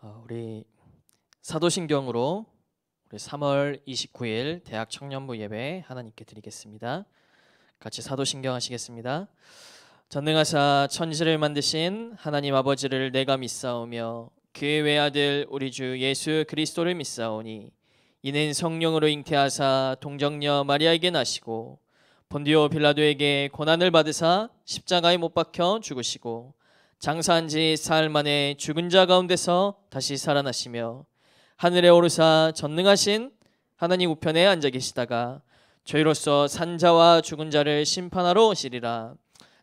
우리 사도신경으로 우리 3월 29일 대학 청년부 예배 하나님께 드리겠습니다. 같이 사도신경 하시겠습니다. 전능하사 천지를 만드신 하나님 아버지를 내가 믿사오며 그의 외아들 우리 주 예수 그리스도를 믿사오니 이는 성령으로 잉태하사 동정녀 마리아에게 나시고 본디오 빌라도에게 고난을 받으사 십자가에 못 박혀 죽으시고 장사한 지 사흘 만에 죽은 자 가운데서 다시 살아나시며 하늘에 오르사 전능하신 하나님 우편에 앉아 계시다가 저희로서 산 자와 죽은 자를 심판하러 오시리라.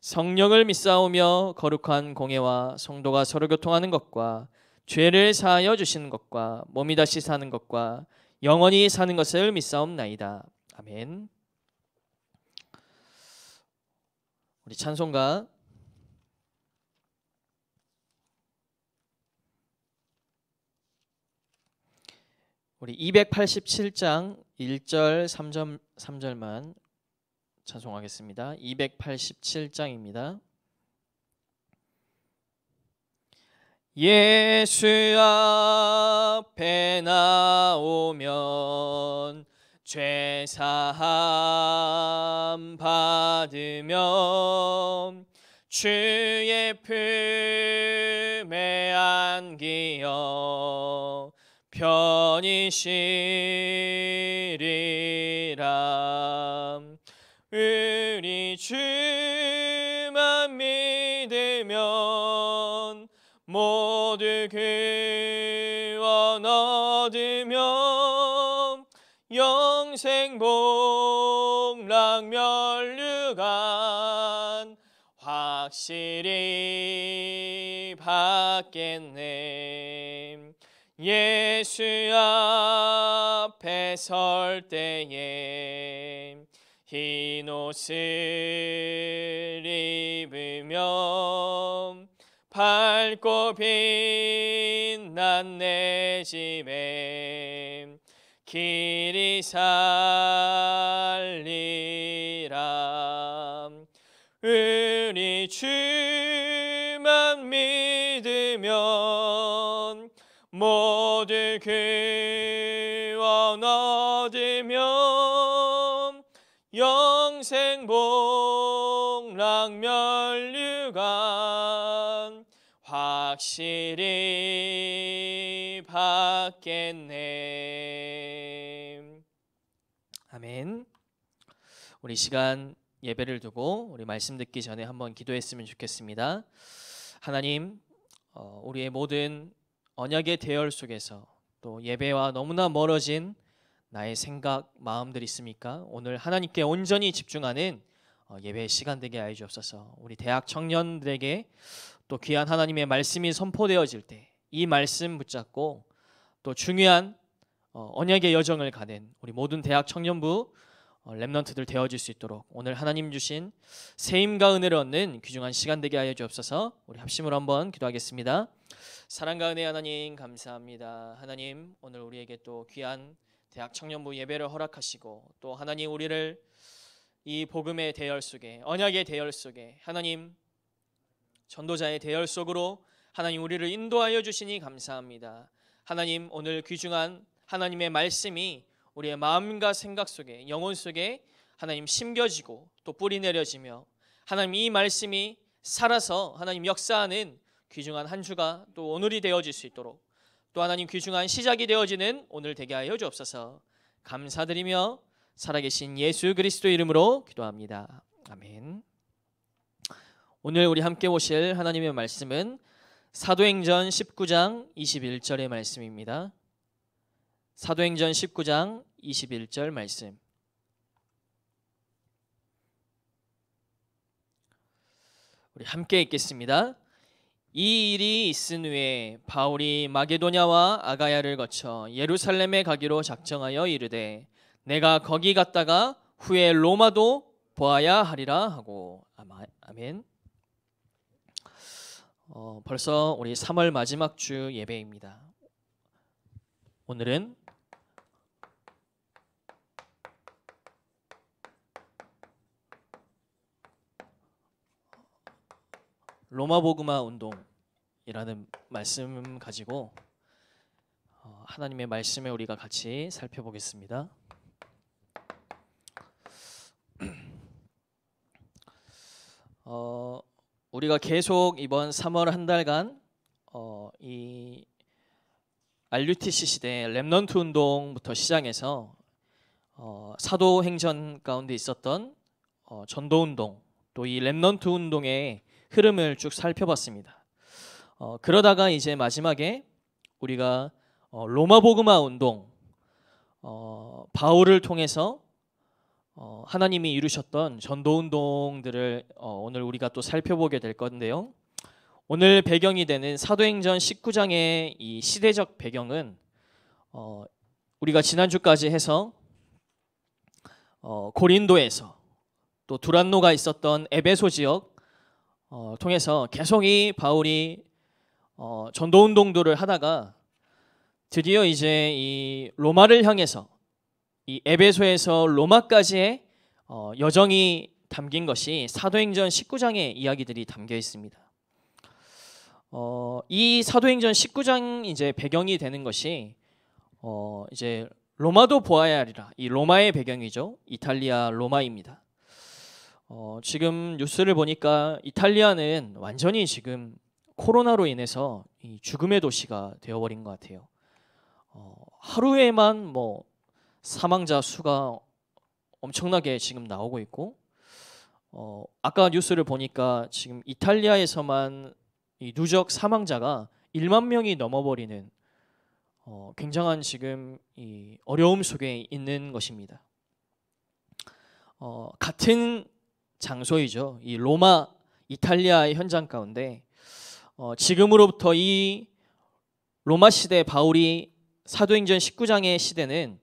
성령을 믿사오며 거룩한 공예와 성도가 서로 교통하는 것과 죄를 사하여 주시는 것과 몸이 다시 사는 것과 영원히 사는 것을 믿사옵나이다. 아멘. 우리 찬송가 우리 287장 1절 3절만 찬송하겠습니다. 287장입니다. 예수 앞에 나오면 죄사함 받으며 주의 품에 안기어 편히 쉬리라. 우리 주만 믿으면 모두 구원 얻으며 영생 복락 면류관 확실히 받겠네. 예수 앞에 설 때에 흰 옷을 입으며 밝고 빛난 내 집에 길이 살리라. 우리 주만 믿으면 모두 구원 얻으며 영생 복락 면류관 확실히 받겠네. 아멘. 우리 시간 예배를 두고 우리 말씀 듣기 전에 한번 기도했으면 좋겠습니다. 하나님, 우리의 모든 언약의 대열 속에서 또 예배와 너무나 멀어진 나의 생각, 마음들 있습니까? 오늘 하나님께 온전히 집중하는 예배 시간 되게 하여 주옵소서. 우리 대학 청년들에게 또 귀한 하나님의 말씀이 선포되어질 때 이 말씀 붙잡고 또 중요한 언약의 여정을 가는 우리 모든 대학 청년부 렘넌트들 되어질 수 있도록 오늘 하나님 주신 세임과 은혜를 얻는 귀중한 시간 되게 하여 주옵소서. 우리 합심으로 한번 기도하겠습니다. 사랑과 은혜 하나님 감사합니다. 하나님, 오늘 우리에게 또 귀한 대학 청년부 예배를 허락하시고 또 하나님 우리를 이 복음의 대열 속에, 언약의 대열 속에, 하나님 전도자의 대열 속으로 하나님 우리를 인도하여 주시니 감사합니다. 하나님, 오늘 귀중한 하나님의 말씀이 우리의 마음과 생각 속에, 영혼 속에 하나님 심겨지고 또 뿌리 내려지며 하나님 이 말씀이 살아서 하나님 역사하는 귀중한 한 주가 또 오늘이 되어질 수 있도록 또 하나님 귀중한 시작이 되어지는 오늘 되게 하여 주옵소서. 감사드리며 살아계신 예수 그리스도 이름으로 기도합니다. 아멘. 오늘 우리 함께 보실 하나님의 말씀은 사도행전 19장 21절의 말씀입니다. 사도행전 19장 21절 말씀. 우리 함께 읽겠습니다. 이 일이 있은 후에 바울이 마게도냐와 아가야를 거쳐 예루살렘에 가기로 작정하여 이르되 내가 거기 갔다가 후에 로마도 보아야 하리라 하고. 아멘. 벌써 우리 3월 마지막 주 예배입니다. 오늘은 로마 복음화 운동이라는 말씀 가지고 하나님의 말씀을 우리가 같이 살펴보겠습니다. 우리가 계속 이번 3월 한 달간 이 RUTC 시대 렘넌트 운동부터 시작해서 사도행전 가운데 있었던 전도 운동, 또 이 렘넌트 운동의 흐름을 쭉 살펴봤습니다. 그러다가 이제 마지막에 우리가 로마 복음화 운동, 바울을 통해서 하나님이 이루셨던 전도 운동들을 오늘 우리가 또 살펴보게 될 건데요. 오늘 배경이 되는 사도행전 19장의 이 시대적 배경은 우리가 지난주까지 해서 고린도에서 또 두란노가 있었던 에베소 지역 통해서 계속 이 바울이 전도 운동들을 하다가 드디어 이제 이 로마를 향해서 이 에베소에서 로마까지의 여정이 담긴 것이 사도행전 19장의 이야기들이 담겨 있습니다. 이 사도행전 19장 이제 배경이 되는 것이 이제 로마도 보아야 하리라, 이 로마의 배경이죠. 이탈리아 로마입니다. 지금 뉴스를 보니까 이탈리아는 완전히 지금 코로나로 인해서 이 죽음의 도시가 되어버린 것 같아요. 하루에만 뭐 사망자 수가 엄청나게 지금 나오고 있고, 아까 뉴스를 보니까 지금 이탈리아에서만 이 누적 사망자가 1만 명이 넘어버리는 굉장한 지금 이 어려움 속에 있는 것입니다. 같은 장소이죠. 이 로마, 이탈리아의 현장 가운데 지금으로부터 이 로마 시대 바울이 사도행전 19장의 시대는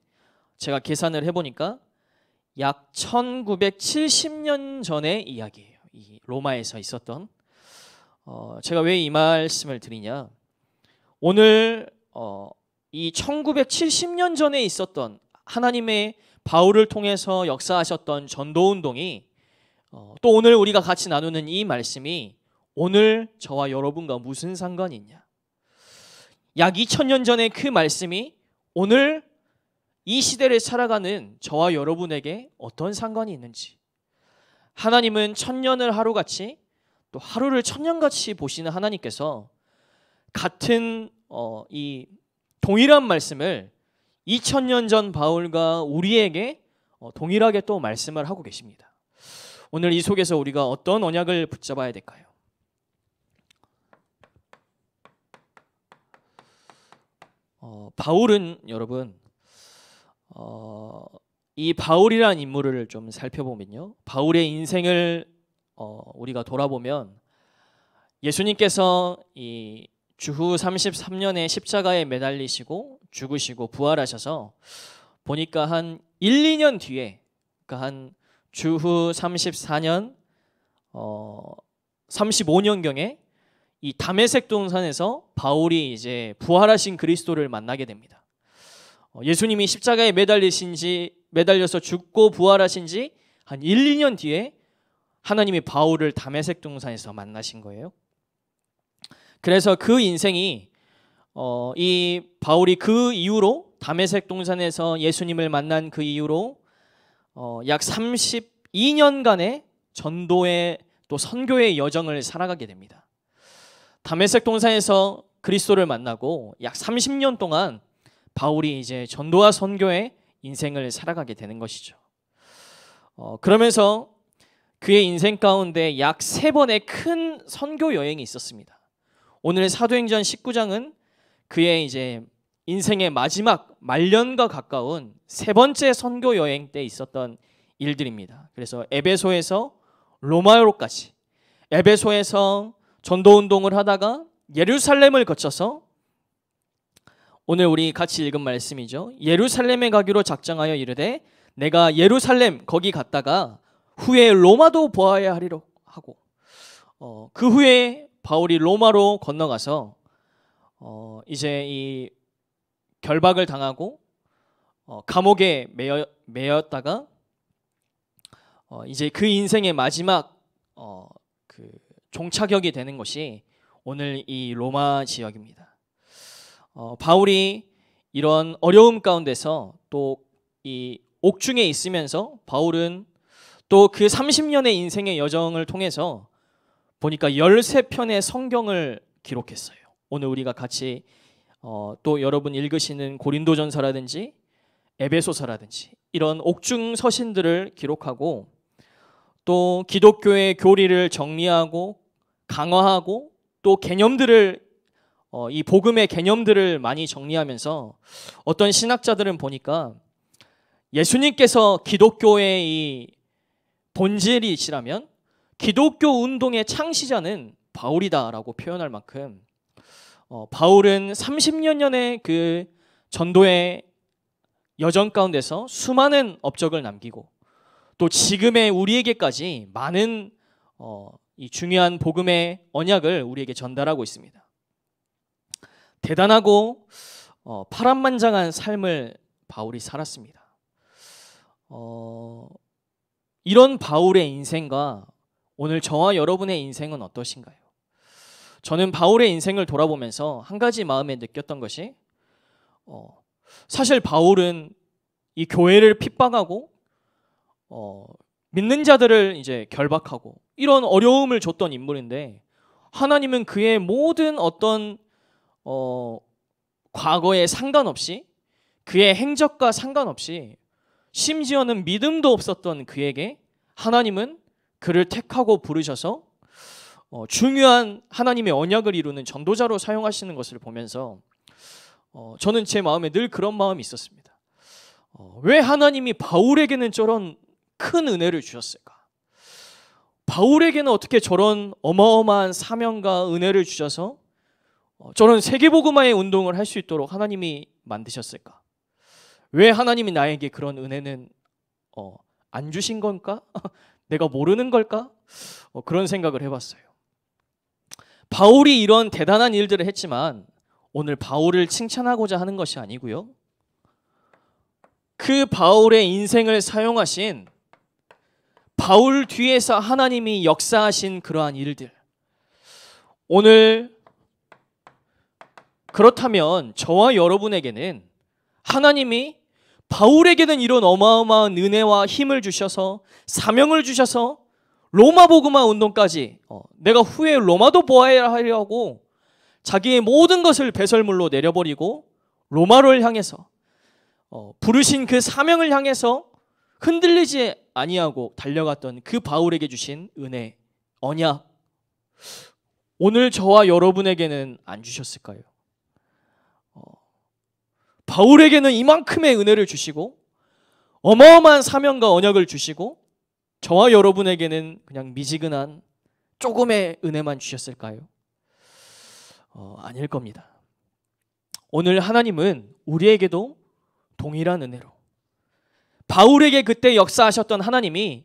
제가 계산을 해보니까 약 1970년 전의 이야기예요. 이 로마에서 있었던. 제가 왜 이 말씀을 드리냐, 오늘 이 1970년 전에 있었던 하나님의 바울을 통해서 역사하셨던 전도운동이 또 오늘 우리가 같이 나누는 이 말씀이 오늘 저와 여러분과 무슨 상관이 있냐, 약 2000년 전의 그 말씀이 오늘 이 시대를 살아가는 저와 여러분에게 어떤 상관이 있는지, 하나님은 천년을 하루같이 또 하루를 천년같이 보시는 하나님께서 같은 이 동일한 말씀을 2000년 전 바울과 우리에게 동일하게 또 말씀을 하고 계십니다. 오늘 이 속에서 우리가 어떤 언약을 붙잡아야 될까요? 바울은 여러분, 이 바울이라는 인물을 좀 살펴보면요, 바울의 인생을 우리가 돌아보면 예수님께서 이 주후 33년에 십자가에 매달리시고 죽으시고 부활하셔서 보니까 한 1, 2년 뒤에, 그러니까 한 주후 34년 35년경에 이 다메섹 동산에서 바울이 이제 부활하신 그리스도를 만나게 됩니다. 예수님이 십자가에 매달려서 죽고 부활하신 지 한 1, 2년 뒤에 하나님이 바울을 다메섹 동산에서 만나신 거예요. 그래서 그 인생이 이 바울이 그 이후로 다메섹 동산에서 예수님을 만난 그 이후로 약 32년간의 전도의 또 선교의 여정을 살아가게 됩니다. 다메섹 동산에서 그리스도를 만나고 약 30년 동안 바울이 이제 전도와 선교의 인생을 살아가게 되는 것이죠. 그러면서 그의 인생 가운데 약 3번의 큰 선교 여행이 있었습니다. 오늘 사도행전 19장은 그의 이제 인생의 마지막 말년과 가까운 3번째 선교 여행 때 있었던 일들입니다. 그래서 에베소에서 로마로까지, 에베소에서 전도 운동을 하다가 예루살렘을 거쳐서 오늘 우리 같이 읽은 말씀이죠. 예루살렘에 가기로 작정하여 이르되 내가 예루살렘 거기 갔다가 후에 로마도 보아야 하리로 하고, 그 후에 바울이 로마로 건너가서 이제 이 결박을 당하고 감옥에 매였다가 이제 그 인생의 마지막 그 종착역이 되는 것이 오늘 이 로마 지역입니다. 바울이 이런 어려움 가운데서 또 이 옥중에 있으면서 바울은 또 그 30년의 인생의 여정을 통해서 보니까 13편의 성경을 기록했어요. 오늘 우리가 같이 또 여러분 읽으시는 고린도전서라든지 에베소서라든지 이런 옥중 서신들을 기록하고 또 기독교의 교리를 정리하고 강화하고 또 개념들을 이 복음의 개념들을 많이 정리하면서 어떤 신학자들은 보니까 예수님께서 기독교의 이 본질이시라면 기독교 운동의 창시자는 바울이다라고 표현할 만큼 바울은 30년의 그 전도의 여정 가운데서 수많은 업적을 남기고 또 지금의 우리에게까지 많은 이 중요한 복음의 언약을 우리에게 전달하고 있습니다. 대단하고 파란만장한 삶을 바울이 살았습니다. 이런 바울의 인생과 오늘 저와 여러분의 인생은 어떠신가요? 저는 바울의 인생을 돌아보면서 한 가지 마음에 느꼈던 것이 사실 바울은 이 교회를 핍박하고 믿는 자들을 이제 결박하고 이런 어려움을 줬던 인물인데 하나님은 그의 모든 어떤 과거에 상관없이 그의 행적과 상관없이 심지어는 믿음도 없었던 그에게 하나님은 그를 택하고 부르셔서 중요한 하나님의 언약을 이루는 전도자로 사용하시는 것을 보면서 저는 제 마음에 늘 그런 마음이 있었습니다. 왜 하나님이 바울에게는 저런 큰 은혜를 주셨을까? 바울에게는 어떻게 저런 어마어마한 사명과 은혜를 주셔서 저런 세계복음화의 운동을 할 수 있도록 하나님이 만드셨을까? 왜 하나님이 나에게 그런 은혜는 안 주신 건가? 내가 모르는 걸까? 그런 생각을 해봤어요. 바울이 이런 대단한 일들을 했지만 오늘 바울을 칭찬하고자 하는 것이 아니고요. 그 바울의 인생을 사용하신 바울 뒤에서 하나님이 역사하신 그러한 일들. 오늘 그렇다면 저와 여러분에게는 하나님이 바울에게는 이런 어마어마한 은혜와 힘을 주셔서 사명을 주셔서 로마 복음화 운동까지 내가 후에 로마도 보아야 하려고 자기의 모든 것을 배설물로 내려버리고 로마를 향해서 부르신 그 사명을 향해서 흔들리지 아니하고 달려갔던 그 바울에게 주신 은혜, 언약 오늘 저와 여러분에게는 안 주셨을까요? 바울에게는 이만큼의 은혜를 주시고 어마어마한 사명과 언약을 주시고 저와 여러분에게는 그냥 미지근한 조금의 은혜만 주셨을까요? 아닐 겁니다. 오늘 하나님은 우리에게도 동일한 은혜로 바울에게 그때 역사하셨던 하나님이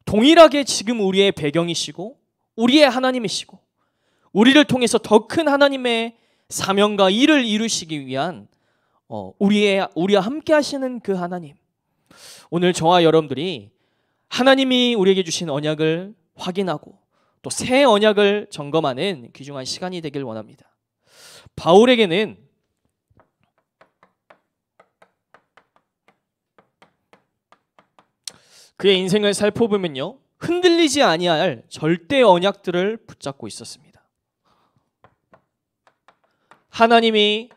동일하게 지금 우리의 배경이시고 우리의 하나님이시고 우리를 통해서 더 큰 하나님의 사명과 일을 이루시기 위한 우리와 함께 하시는 그 하나님. 오늘 저와 여러분들이 하나님이 우리에게 주신 언약을 확인하고 또 새 언약을 점검하는 귀중한 시간이 되길 원합니다. 바울에게는 그의 인생을 살펴보면요, 흔들리지 아니할 절대 언약들을 붙잡고 있었습니다. 하나님이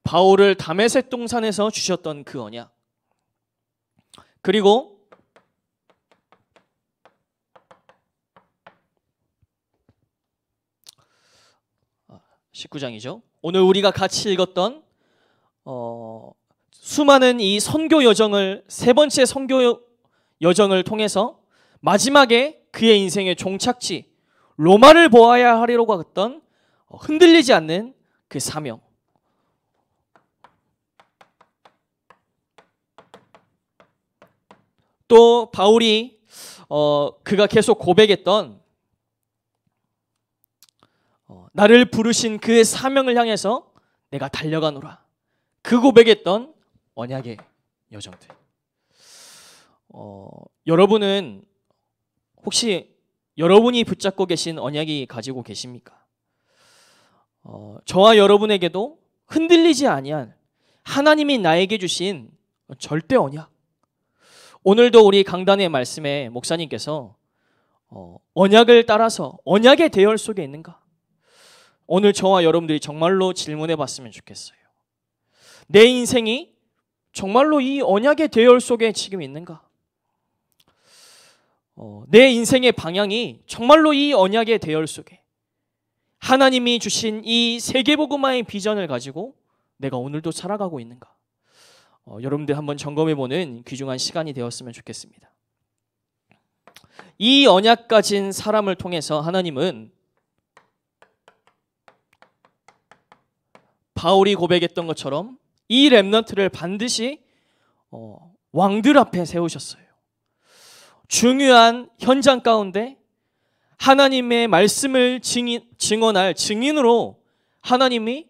바울을 다메섹 동산에서 주셨던 그 언약, 그리고 19장이죠. 오늘 우리가 같이 읽었던 수많은 이 선교 여정을 세 번째 선교 여정을 통해서 마지막에 그의 인생의 종착지 로마를 보아야 하리라고 했던 흔들리지 않는 그 사명. 또 바울이 그가 계속 고백했던 나를 부르신 그 사명을 향해서 내가 달려가노라. 그 고백했던 언약의 여정들. 여러분은 혹시 여러분이 붙잡고 계신 언약이 가지고 계십니까? 저와 여러분에게도 흔들리지 아니한 하나님이 나에게 주신 절대 언약. 오늘도 우리 강단의 말씀에 목사님께서 언약을 따라서 언약의 대열 속에 있는가? 오늘 저와 여러분들이 정말로 질문해 봤으면 좋겠어요. 내 인생이 정말로 이 언약의 대열 속에 지금 있는가? 내 인생의 방향이 정말로 이 언약의 대열 속에 하나님이 주신 이 세계복음화의 비전을 가지고 내가 오늘도 살아가고 있는가? 여러분들 한번 점검해보는 귀중한 시간이 되었으면 좋겠습니다. 이 언약 가진 사람을 통해서 하나님은 바울이 고백했던 것처럼 이 렘넌트를 반드시 왕들 앞에 세우셨어요. 중요한 현장 가운데 하나님의 말씀을 증언할 증인으로 하나님이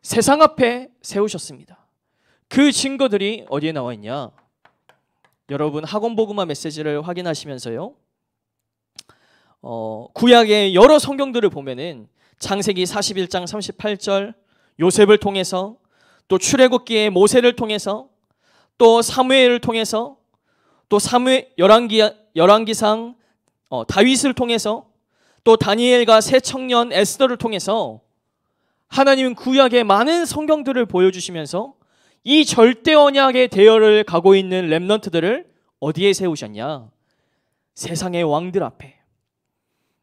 세상 앞에 세우셨습니다. 그 증거들이 어디에 나와 있냐? 여러분 학원복음화 메시지를 확인하시면서요, 구약의 여러 성경들을 보면은 창세기 41장 38절 요셉을 통해서, 또 출애굽기의 모세를 통해서, 또 사무엘을 통해서, 또 열왕기상 다윗을 통해서, 또 다니엘과 새 청년 에스더를 통해서 하나님은 구약의 많은 성경들을 보여주시면서 이 절대 언약의 대열을 가고 있는 렘넌트들을 어디에 세우셨냐? 세상의 왕들 앞에,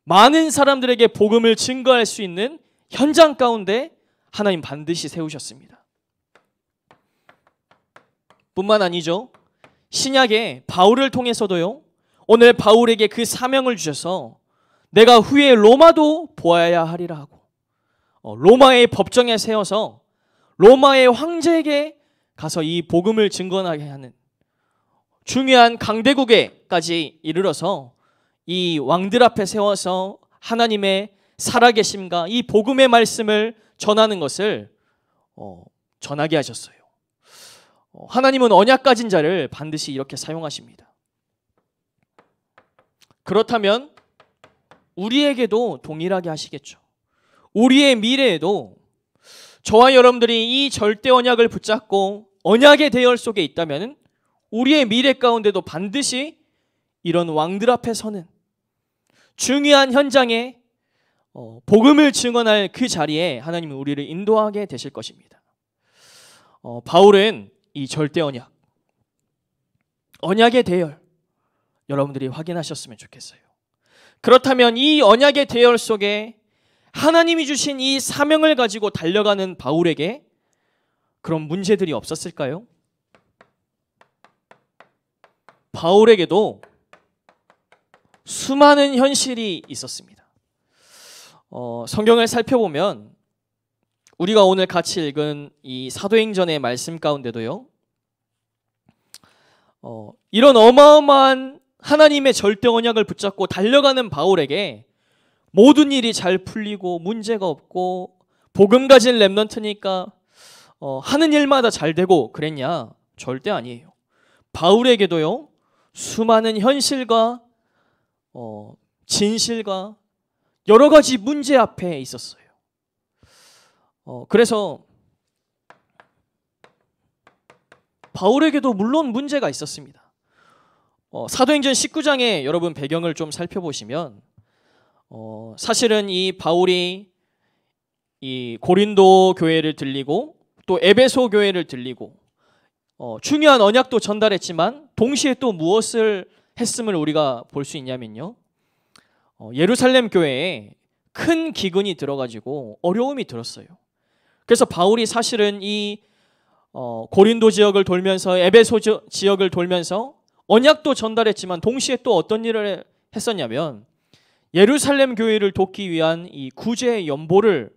많은 사람들에게 복음을 증거할 수 있는 현장 가운데 하나님 반드시 세우셨습니다. 뿐만 아니죠. 신약의 바울을 통해서도요, 오늘 바울에게 그 사명을 주셔서 내가 후에 로마도 보아야 하리라 하고, 로마의 법정에 세워서 로마의 황제에게 가서 이 복음을 증거하게 하는 중요한 강대국에까지 이르러서 이 왕들 앞에 세워서 하나님의 살아계심과 이 복음의 말씀을 전하는 것을 전하게 하셨어요. 하나님은 언약 가진 자를 반드시 이렇게 사용하십니다. 그렇다면 우리에게도 동일하게 하시겠죠. 우리의 미래에도 저와 여러분들이 이 절대 언약을 붙잡고 언약의 대열 속에 있다면 우리의 미래 가운데도 반드시 이런 왕들 앞에 서는 중요한 현장에 복음을 증언할 그 자리에 하나님은 우리를 인도하게 되실 것입니다. 바울은 이 절대 언약, 언약의 대열 여러분들이 확인하셨으면 좋겠어요. 그렇다면 이 언약의 대열 속에 하나님이 주신 이 사명을 가지고 달려가는 바울에게 그런 문제들이 없었을까요? 바울에게도 수많은 현실이 있었습니다. 성경을 살펴보면 우리가 오늘 같이 읽은 이 사도행전의 말씀 가운데도요, 이런 어마어마한 하나님의 절대 언약을 붙잡고 달려가는 바울에게 모든 일이 잘 풀리고 문제가 없고 복음 가진 렘넌트니까 하는 일마다 잘 되고 그랬냐? 절대 아니에요. 바울에게도요, 수많은 현실과 진실과 여러 가지 문제 앞에 있었어요. 그래서 바울에게도 물론 문제가 있었습니다. 사도행전 19장에 여러분 배경을 좀 살펴보시면 사실은 이 바울이 이 고린도 교회를 들리고 또 에베소 교회를 들리고 중요한 언약도 전달했지만 동시에 또 무엇을 했음을 우리가 볼 수 있냐면요, 예루살렘 교회에 큰 기근이 들어가지고 어려움이 들었어요. 그래서 바울이 사실은 이 고린도 지역을 돌면서 에베소 지역을 돌면서 언약도 전달했지만 동시에 또 어떤 일을 했었냐면 예루살렘 교회를 돕기 위한 이 구제 연보를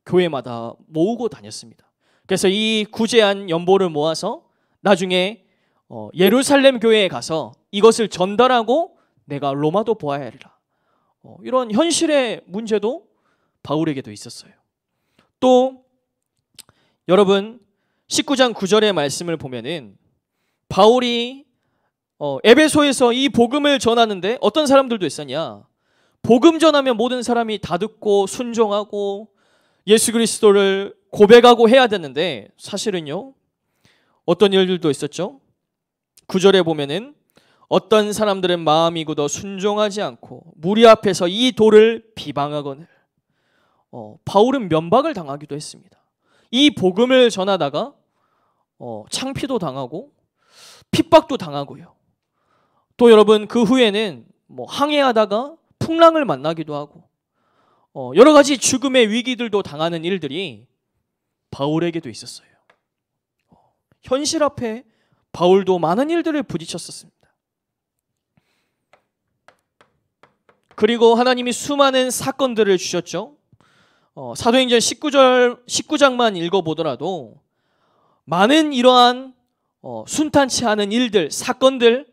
교회마다 모으고 다녔습니다. 그래서 이 구제한 연보를 모아서 나중에 예루살렘 교회에 가서 이것을 전달하고 내가 로마도 보아야 하리라. 이런 현실의 문제도 바울에게도 있었어요. 또 여러분 19장 9절의 말씀을 보면은 바울이 에베소에서 이 복음을 전하는데 어떤 사람들도 있었냐? 복음 전하면 모든 사람이 다 듣고 순종하고 예수 그리스도를 고백하고 해야 되는데 사실은요, 어떤 일들도 있었죠. 9절에 보면은 어떤 사람들은 마음이 굳어 순종하지 않고 무리 앞에서 이 도를 비방하거늘. 바울은 면박을 당하기도 했습니다. 이 복음을 전하다가 창피도 당하고 핍박도 당하고요. 또 여러분 그 후에는 항해하다가 풍랑을 만나기도 하고 여러 가지 죽음의 위기들도 당하는 일들이 바울에게도 있었어요. 현실 앞에 바울도 많은 일들을 부딪혔었습니다. 그리고 하나님이 수많은 사건들을 주셨죠. 사도행전 19장만 읽어보더라도 많은 이러한 순탄치 않은 일들, 사건들,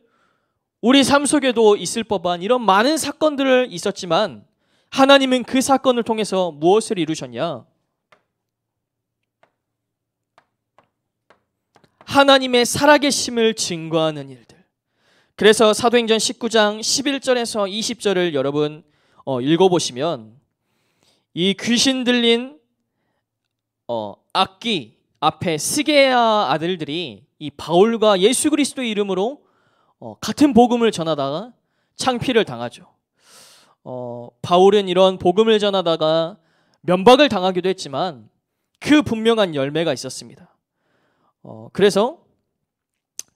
우리 삶 속에도 있을 법한 이런 많은 사건들을 있었지만 하나님은 그 사건을 통해서 무엇을 이루셨냐? 하나님의 살아계심을 증거하는 일들. 그래서 사도행전 19장 11절에서 20절을 여러분 읽어보시면 이 귀신 들린 악기 앞에 스게야 아들들이 이 바울과 예수 그리스도의 이름으로 같은 복음을 전하다가 창피를 당하죠. 바울은 이런 복음을 전하다가 면박을 당하기도 했지만 그 분명한 열매가 있었습니다. 그래서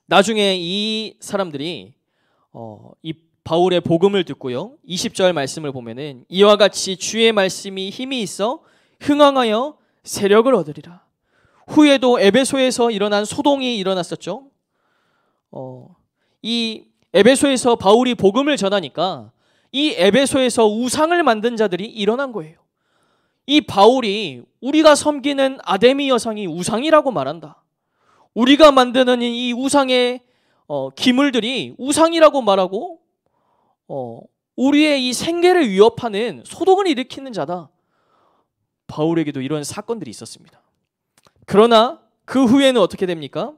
나중에 이 사람들이 이 바울의 복음을 듣고요, 20절 말씀을 보면은 이와 같이 주의 말씀이 힘이 있어 흥왕하여 세력을 얻으리라. 후에도 에베소에서 일어난 소동이 일어났었죠. 이 에베소에서 바울이 복음을 전하니까 이 에베소에서 우상을 만든 자들이 일어난 거예요. 이 바울이 우리가 섬기는 아데미 여상이 우상이라고 말한다. 우리가 만드는 이 우상의 기물들이 우상이라고 말하고 우리의 이 생계를 위협하는 소동을 일으키는 자다. 바울에게도 이런 사건들이 있었습니다. 그러나 그 후에는 어떻게 됩니까?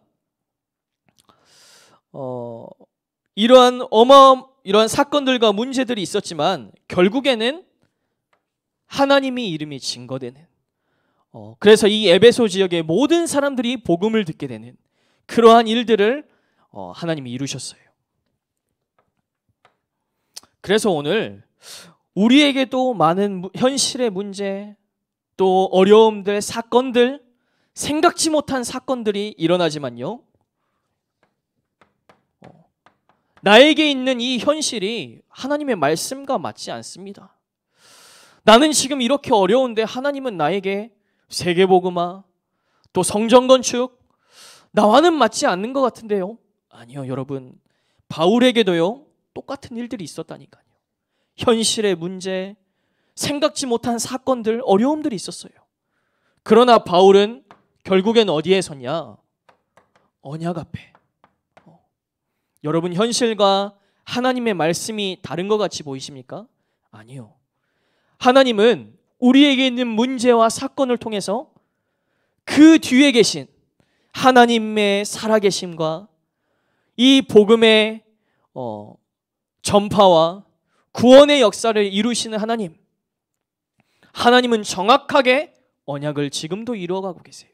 이러한 사건들과 문제들이 있었지만 결국에는 하나님의 이름이 증거되는, 그래서 이 에베소 지역의 모든 사람들이 복음을 듣게 되는 그러한 일들을 하나님이 이루셨어요. 그래서 오늘 우리에게도 많은 현실의 문제, 또 어려움들, 사건들, 생각지 못한 사건들이 일어나지만요, 나에게 있는 이 현실이 하나님의 말씀과 맞지 않습니다. 나는 지금 이렇게 어려운데 하나님은 나에게 세계복음화, 또 성전건축, 나와는 맞지 않는 것 같은데요. 아니요, 여러분, 바울에게도요 똑같은 일들이 있었다니까요. 현실의 문제, 생각지 못한 사건들, 어려움들이 있었어요. 그러나 바울은 결국엔 어디에 섰냐? 언약 앞에. 여러분, 현실과 하나님의 말씀이 다른 것 같이 보이십니까? 아니요. 하나님은 우리에게 있는 문제와 사건을 통해서 그 뒤에 계신 하나님의 살아계심과 이 복음의 전파와 구원의 역사를 이루시는 하나님은 정확하게 언약을 지금도 이루어가고 계세요.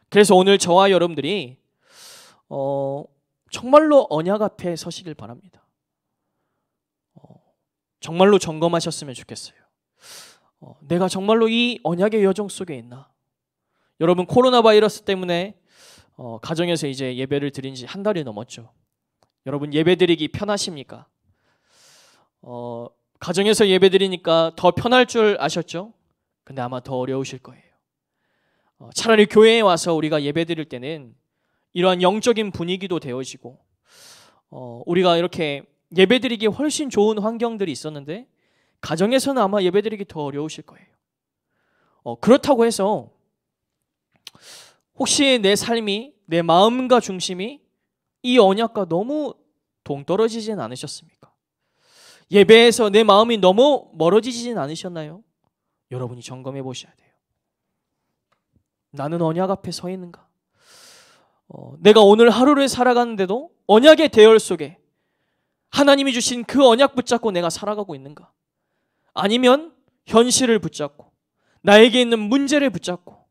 그래서 오늘 저와 여러분들이 정말로 언약 앞에 서시길 바랍니다. 정말로 점검하셨으면 좋겠어요. 내가 정말로 이 언약의 여정 속에 있나? 여러분, 코로나 바이러스 때문에 가정에서 이제 예배를 드린 지 한 달이 넘었죠. 여러분, 예배 드리기 편하십니까? 가정에서 예배 드리니까 더 편할 줄 아셨죠? 근데 아마 더 어려우실 거예요. 차라리 교회에 와서 우리가 예배 드릴 때는 이러한 영적인 분위기도 되어지고 우리가 이렇게 예배 드리기 훨씬 좋은 환경들이 있었는데 가정에서는 아마 예배 드리기 더 어려우실 거예요. 그렇다고 해서 혹시 내 삶이, 내 마음과 중심이 이 언약과 너무 동떨어지진 않으셨습니까? 예배에서 내 마음이 너무 멀어지진 않으셨나요? 여러분이 점검해 보셔야 돼요. 나는 언약 앞에 서 있는가? 내가 오늘 하루를 살아가는데도 언약의 대열 속에 하나님이 주신 그 언약 붙잡고 내가 살아가고 있는가? 아니면 현실을 붙잡고 나에게 있는 문제를 붙잡고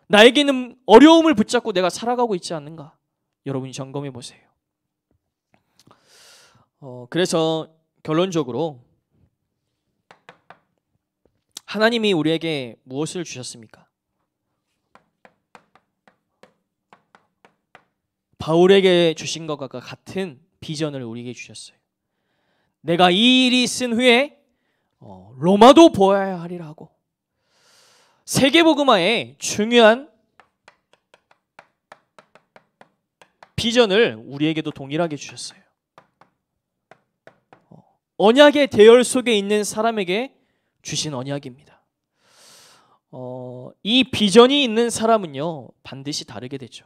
나에게 있는 어려움을 붙잡고 내가 살아가고 있지 않는가? 여러분이 점검해 보세요. 그래서 결론적으로 하나님이 우리에게 무엇을 주셨습니까? 바울에게 주신 것과 같은 비전을 우리에게 주셨어요. 내가 이 일이 있은 후에 로마도 보아야 하리라 하고 세계복음화의 중요한 비전을 우리에게도 동일하게 주셨어요. 언약의 대열 속에 있는 사람에게 주신 언약입니다. 이 비전이 있는 사람은요, 반드시 다르게 되죠.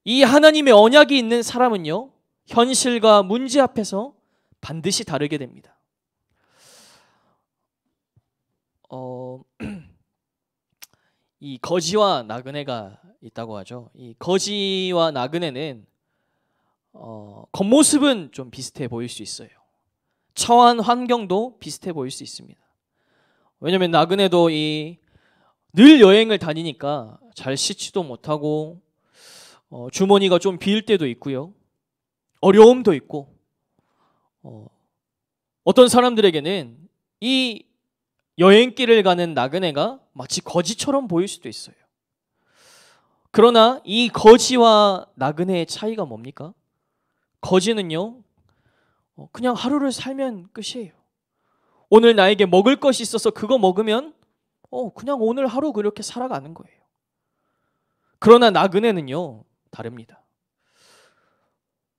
이 하나님의 언약이 있는 사람은요, 현실과 문제 앞에서 반드시 다르게 됩니다. 이 거지와 나그네가 있다고 하죠. 이 거지와 나그네는 겉모습은 좀 비슷해 보일 수 있어요. 처한 환경도 비슷해 보일 수 있습니다. 왜냐하면 나그네도 늘 여행을 다니니까 잘 씻지도 못하고 주머니가 좀 비일 때도 있고요. 어려움도 있고 어떤 사람들에게는 이 여행길을 가는 나그네가 마치 거지처럼 보일 수도 있어요. 그러나 이 거지와 나그네의 차이가 뭡니까? 거지는요, 그냥 하루를 살면 끝이에요. 오늘 나에게 먹을 것이 있어서 그거 먹으면 그냥 오늘 하루 그렇게 살아가는 거예요. 그러나 나그네는요, 다릅니다.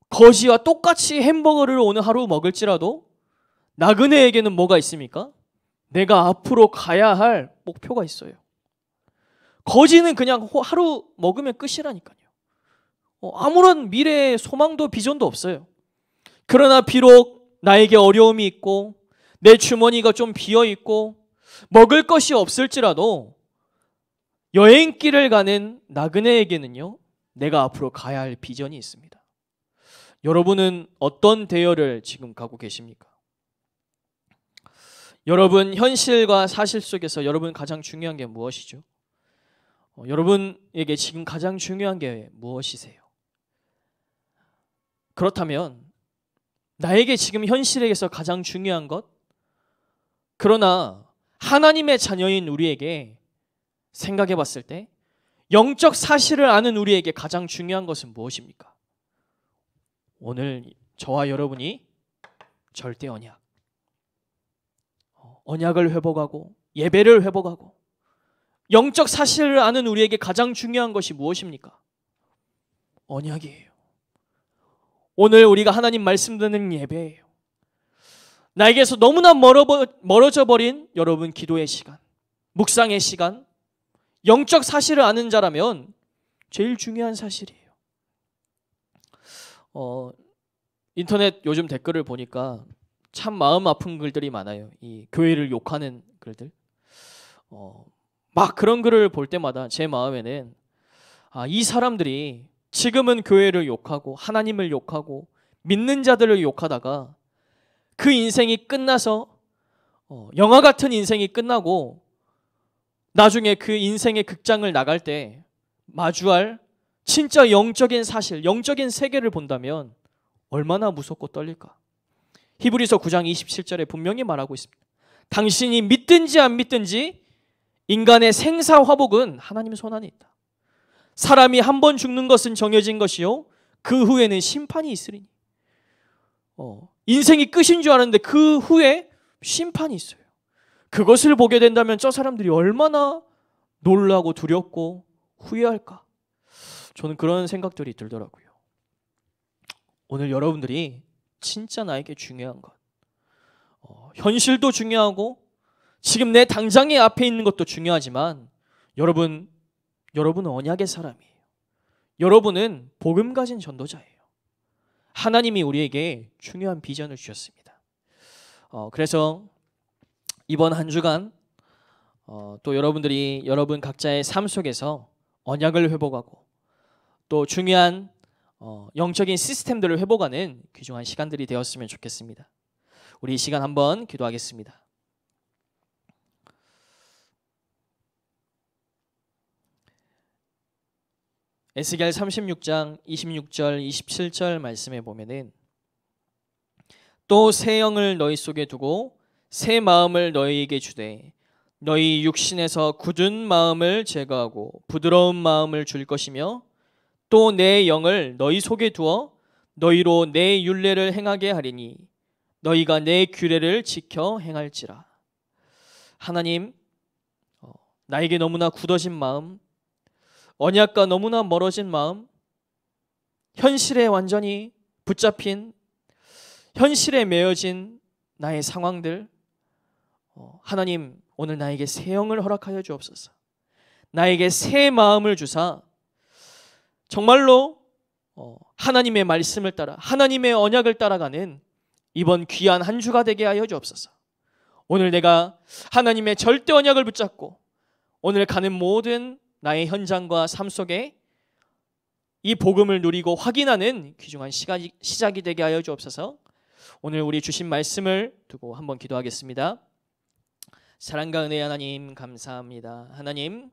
거지와 똑같이 햄버거를 오늘 하루 먹을지라도 나그네에게는 뭐가 있습니까? 내가 앞으로 가야 할 목표가 있어요. 거지는 그냥 하루 먹으면 끝이라니까요. 아무런 미래의 소망도 비전도 없어요. 그러나 비록 나에게 어려움이 있고 내 주머니가 좀 비어 있고 먹을 것이 없을지라도 여행길을 가는 나그네에게는요, 내가 앞으로 가야 할 비전이 있습니다. 여러분은 어떤 대열을 지금 가고 계십니까? 여러분 현실과 사실 속에서 여러분 가장 중요한 게 무엇이죠? 여러분에게 지금 가장 중요한 게 무엇이세요? 그렇다면 나에게 지금 현실에서 가장 중요한 것, 그러나 하나님의 자녀인 우리에게 생각해 봤을 때 영적 사실을 아는 우리에게 가장 중요한 것은 무엇입니까? 오늘 저와 여러분이 절대 언약을 회복하고 예배를 회복하고 영적 사실을 아는 우리에게 가장 중요한 것이 무엇입니까? 언약이에요. 오늘 우리가 하나님 말씀 듣는 예배예요. 나에게서 너무나 멀어져 버린 여러분 기도의 시간, 묵상의 시간, 영적 사실을 아는 자라면 제일 중요한 사실이에요. 인터넷 요즘 댓글을 보니까 참 마음 아픈 글들이 많아요. 이 교회를 욕하는 글들. 막 그런 글을 볼 때마다 제 마음에는 이 사람들이 지금은 교회를 욕하고 하나님을 욕하고 믿는 자들을 욕하다가 그 인생이 끝나서 영화 같은 인생이 끝나고 나중에 그 인생의 극장을 나갈 때 마주할 진짜 영적인 사실, 영적인 세계를 본다면 얼마나 무섭고 떨릴까? 히브리서 9장 27절에 분명히 말하고 있습니다. 당신이 믿든지 안 믿든지 인간의 생사화복은 하나님 손 안에 있다. 사람이 한 번 죽는 것은 정해진 것이요 그 후에는 심판이 있으리니. 인생이 끝인 줄 알았는데 그 후에 심판이 있어요. 그것을 보게 된다면 저 사람들이 얼마나 놀라고 두렵고 후회할까? 저는 그런 생각들이 들더라고요. 오늘 여러분들이 진짜 나에게 중요한 것, 현실도 중요하고 지금 내 당장의 앞에 있는 것도 중요하지만 여러분은 언약의 사람이에요. 여러분은 복음 가진 전도자예요. 하나님이 우리에게 중요한 비전을 주셨습니다. 그래서 이번 한 주간 또 여러분들이 여러분 각자의 삶 속에서 언약을 회복하고 또 중요한 영적인 시스템들을 회복하는 귀중한 시간들이 되었으면 좋겠습니다. 우리 이 시간 한번 기도하겠습니다. 에스겔 36장 26절 27절 말씀에 보면은 또 새 영을 너희 속에 두고 새 마음을 너희에게 주되 너희 육신에서 굳은 마음을 제거하고 부드러운 마음을 줄 것이며 또 내 영을 너희 속에 두어 너희로 내 율례를 행하게 하리니 너희가 내 규례를 지켜 행할지라. 하나님, 나에게 너무나 굳어진 마음, 언약과 너무나 멀어진 마음, 현실에 완전히 붙잡힌, 현실에 매여진 나의 상황들, 하나님 오늘 나에게 새 영을 허락하여 주옵소서. 나에게 새 마음을 주사 정말로 하나님의 말씀을 따라 하나님의 언약을 따라가는 이번 귀한 한 주가 되게 하여 주옵소서. 오늘 내가 하나님의 절대 언약을 붙잡고 오늘 가는 모든 나의 현장과 삶 속에 이 복음을 누리고 확인하는 귀중한 시작이 되게 하여 주옵소서. 오늘 우리 주신 말씀을 두고 한번 기도하겠습니다. 사랑과 은혜의 하나님 감사합니다. 하나님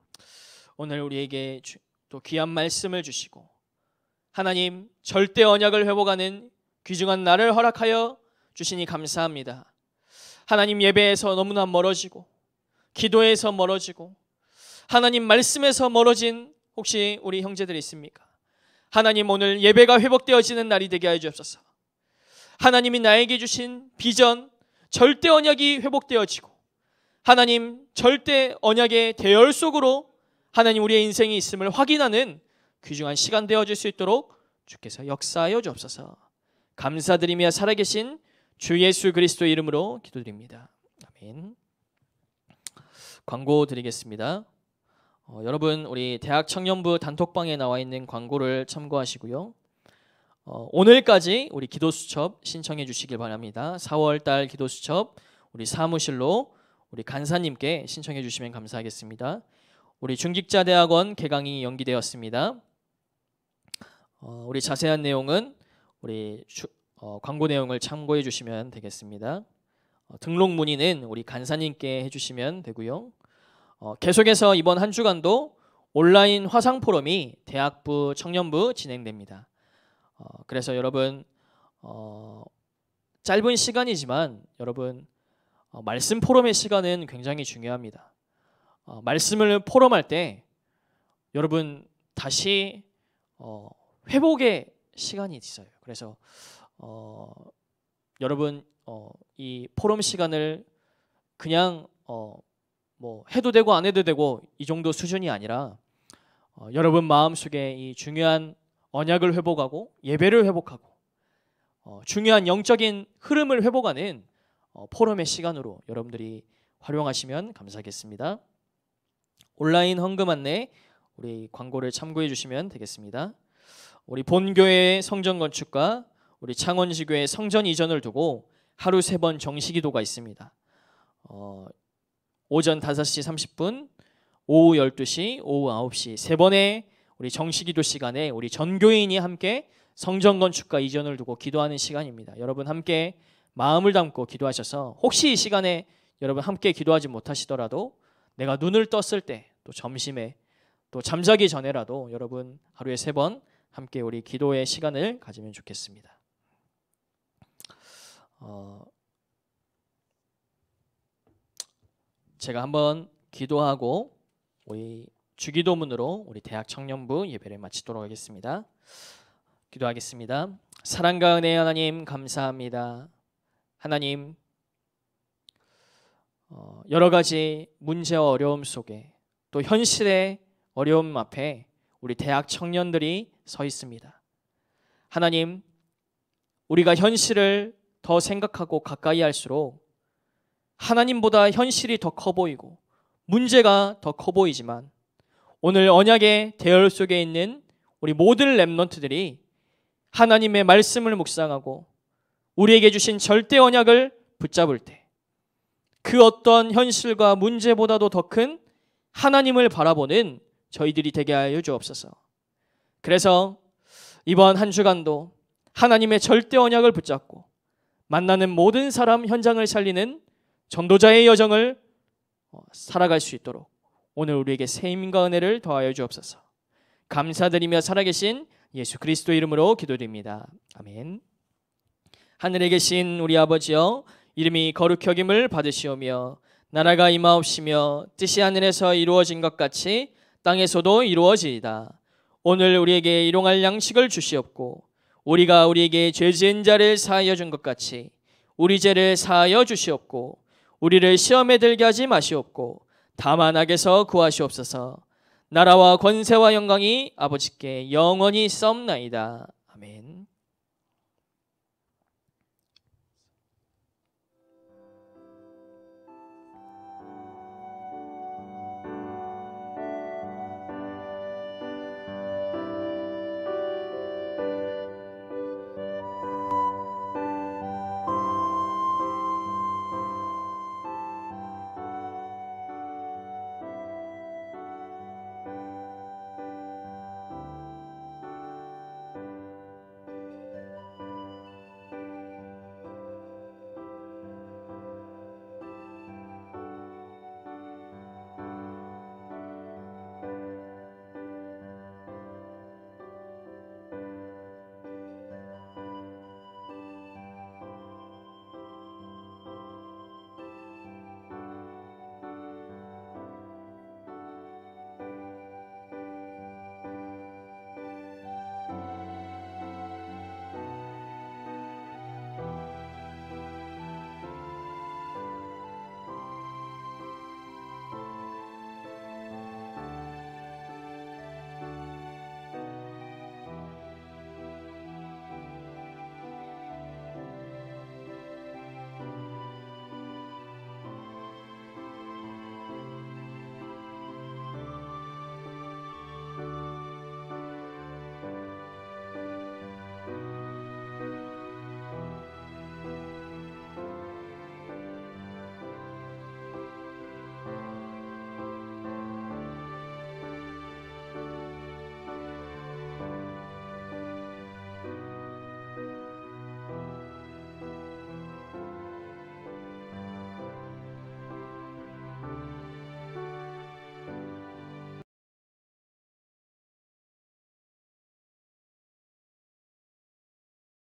오늘 우리에게 또 귀한 말씀을 주시고 하나님 절대 언약을 회복하는 귀중한 날을 허락하여 주시니 감사합니다. 하나님 예배에서 너무나 멀어지고 기도에서 멀어지고 하나님 말씀에서 멀어진 혹시 우리 형제들이 있습니까? 하나님 오늘 예배가 회복되어지는 날이 되게 하여 주옵소서. 하나님이 나에게 주신 비전 절대 언약이 회복되어지고 하나님 절대 언약의 대열 속으로 하나님 우리의 인생이 있음을 확인하는 귀중한 시간 되어질 수 있도록 주께서 역사하여 주옵소서. 감사드리며 살아계신 주 예수 그리스도 이름으로 기도드립니다. 아멘. 광고 드리겠습니다. 여러분 우리 대학 청년부 단톡방에 나와 있는 광고를 참고하시고요. 오늘까지 우리 기도수첩 신청해 주시길 바랍니다. 4월달 기도수첩 우리 사무실로 우리 간사님께 신청해 주시면 감사하겠습니다. 우리 중직자대학원 개강이 연기되었습니다. 우리 자세한 내용은 우리 광고 내용을 참고해 주시면 되겠습니다. 등록 문의는 우리 간사님께 해주시면 되고요. 계속해서 이번 한 주간도 온라인 화상 포럼이 대학부 청년부 진행됩니다. 그래서 여러분 짧은 시간이지만 여러분 말씀 포럼의 시간은 굉장히 중요합니다. 말씀을 포럼할 때 여러분 다시 회복의 시간이 있어요. 그래서 여러분 이 포럼 시간을 그냥 뭐 해도 되고 안 해도 되고 이 정도 수준이 아니라 여러분 마음속에 이 중요한 언약을 회복하고 예배를 회복하고 중요한 영적인 흐름을 회복하는 포럼의 시간으로 여러분들이 활용하시면 감사하겠습니다. 온라인 헌금 안내 우리 광고를 참고해 주시면 되겠습니다. 우리 본교회의 성전 건축과 우리 창원지교회 성전 이전을 두고 하루 3번 정시기도가 있습니다. 오전 5시 30분, 오후 12시, 오후 9시 3번의 우리 정시기도 시간에 우리 전교인이 함께 성전 건축과 이전을 두고 기도하는 시간입니다. 여러분 함께 마음을 담고 기도하셔서 혹시 이 시간에 여러분 함께 기도하지 못하시더라도 내가 눈을 떴을 때 또 점심에 또 잠자기 전에라도 여러분 하루에 3번 함께 우리 기도의 시간을 가지면 좋겠습니다. 제가 한번 기도하고 우리 주기도문으로 우리 대학 청년부 예배를 마치도록 하겠습니다. 기도하겠습니다. 사랑과 은혜의 하나님 감사합니다. 하나님 여러 가지 문제와 어려움 속에 또 현실의 어려움 앞에 우리 대학 청년들이 서 있습니다. 하나님 우리가 현실을 더 생각하고 가까이 할수록 하나님보다 현실이 더 커 보이고 문제가 더 커 보이지만 오늘 언약의 대열 속에 있는 우리 모든 렘넌트들이 하나님의 말씀을 묵상하고 우리에게 주신 절대 언약을 붙잡을 때 그 어떤 현실과 문제보다도 더 큰 하나님을 바라보는 저희들이 되게 하여 주옵소서. 그래서 이번 한 주간도 하나님의 절대 언약을 붙잡고 만나는 모든 사람 현장을 살리는 전도자의 여정을 살아갈 수 있도록 오늘 우리에게 새 힘과 은혜를 더하여 주옵소서. 감사드리며 살아계신 예수 그리스도 이름으로 기도드립니다. 아멘. 하늘에 계신 우리 아버지여, 이름이 거룩히 여김을 받으시오며 나라가 임하옵시며 뜻이 하늘에서 이루어진 것 같이 땅에서도 이루어지이다. 오늘 우리에게 일용할 양식을 주시옵고 우리가 우리에게 죄 지은 자를 사하여 준 것 같이 우리 죄를 사하여 주시옵고 우리를 시험에 들게 하지 마시옵고 다만 악에서 구하시옵소서. 나라와 권세와 영광이 아버지께 영원히 있사옵나이다.